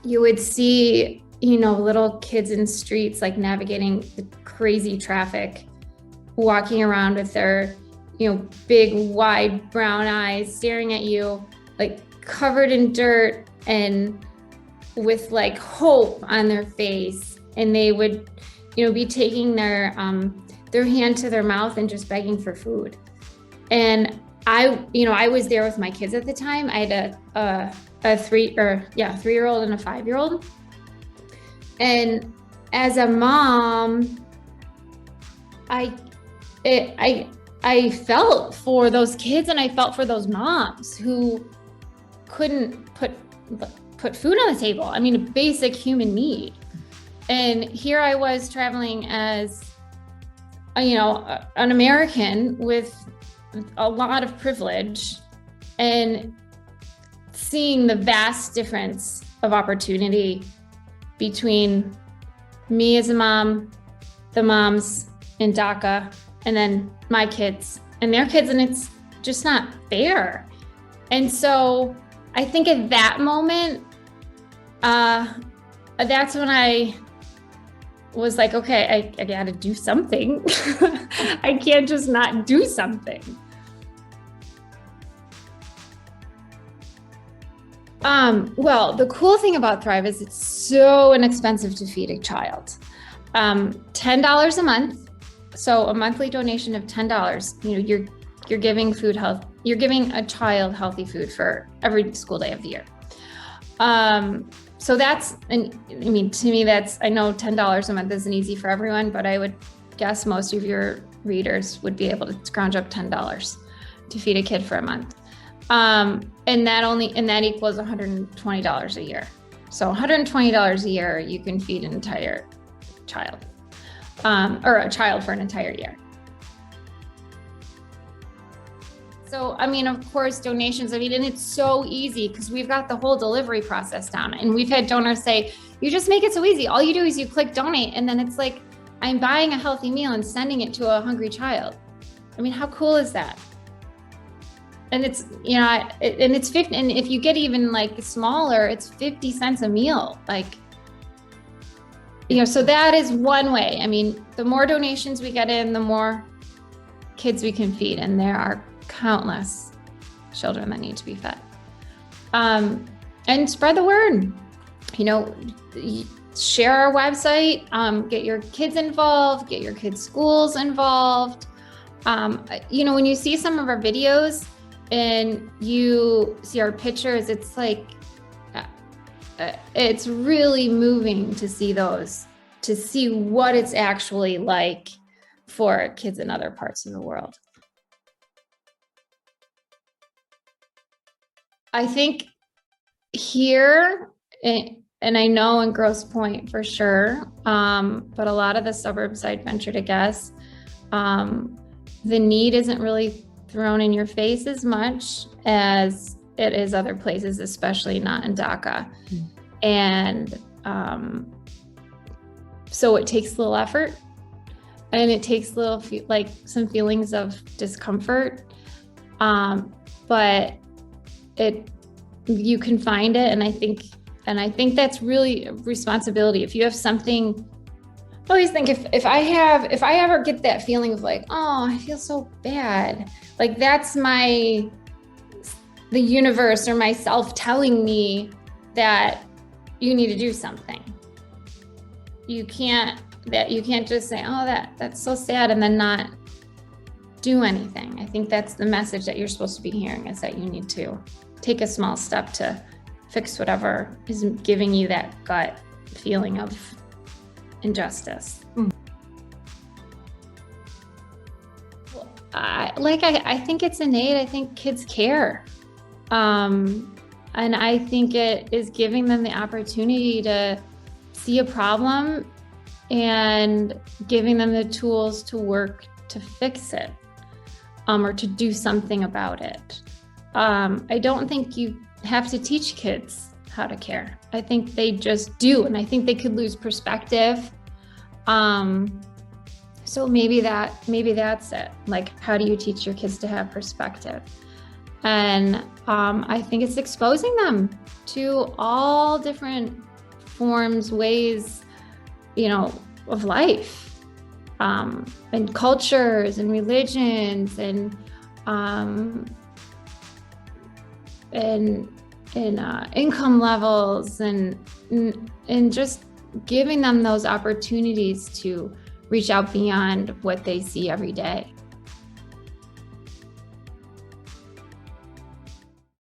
you would see, little kids in streets like navigating the crazy traffic, walking around with their, big, wide brown eyes staring at you, like covered in dirt and with like hope on their face. And they would, be taking their hand to their mouth and just begging for food. And I was there with my kids at the time. I had a 3-year-old and a 5-year-old. And as a mom, I felt for those kids, and I felt for those moms who couldn't put food on the table. I mean, a basic human need. And here I was traveling as, an American with a lot of privilege, and seeing the vast difference of opportunity between me as a mom, the moms in Dhaka, and then my kids and their kids, and it's just not fair. And so I think at that moment, that's when I was like, okay, I gotta do something. I can't just not do something. Well, the cool thing about Thrive is it's so inexpensive to feed a child. $10 a month. So a monthly donation of $10, you're giving you're giving a child healthy food for every school day of the year. So that's, and I mean, to me, I know $10 a month isn't easy for everyone, but I would guess most of your readers would be able to scrounge up $10 to feed a kid for a month. And that equals $120 a year. So $120 a year, you can feed an entire child, or a child for an entire year. So, I mean, of course, donations, and it's so easy because we've got the whole delivery process down, and we've had donors say, you just make it so easy. All you do is you click donate, and then it's like, I'm buying a healthy meal and sending it to a hungry child. I mean, how cool is that? And it's, and it's 50, and if you get even like smaller, it's 50 cents a meal. Like, so that is one way. I mean, the more donations we get in, the more kids we can feed. And there are countless children that need to be fed. And spread the word, share our website, get your kids involved, get your kids' schools involved. When you see some of our videos and you see our pictures, it's like, it's really moving to see those, to see what it's actually like for kids in other parts of the world. I think here, and I know in Grosse Pointe for sure, but a lot of the suburbs I'd venture to guess, the need isn't really thrown in your face as much as it is other places, especially not in Dhaka. And so it takes a little effort, and it takes some feelings of discomfort, but you can find it. And I think that's really a responsibility. If you have something, I always think if I ever get that feeling of like, oh, I feel so bad, like that's the universe or myself telling me that you need to do something. You can't just say, oh, that's so sad, and then not do anything. I think that's the message that you're supposed to be hearing, is that you need to take a small step to fix whatever is giving you that gut feeling of injustice. I think it's innate. I think kids care. And I think it is giving them the opportunity to see a problem and giving them the tools to work to fix it, or to do something about it. I don't think you have to teach kids how to care. I think they just do, and I think they could lose perspective. So maybe that's it. Like, how do you teach your kids to have perspective? And I think it's exposing them to all different forms ways, of life, and cultures and religions and income levels and just giving them those opportunities to reach out beyond what they see every day.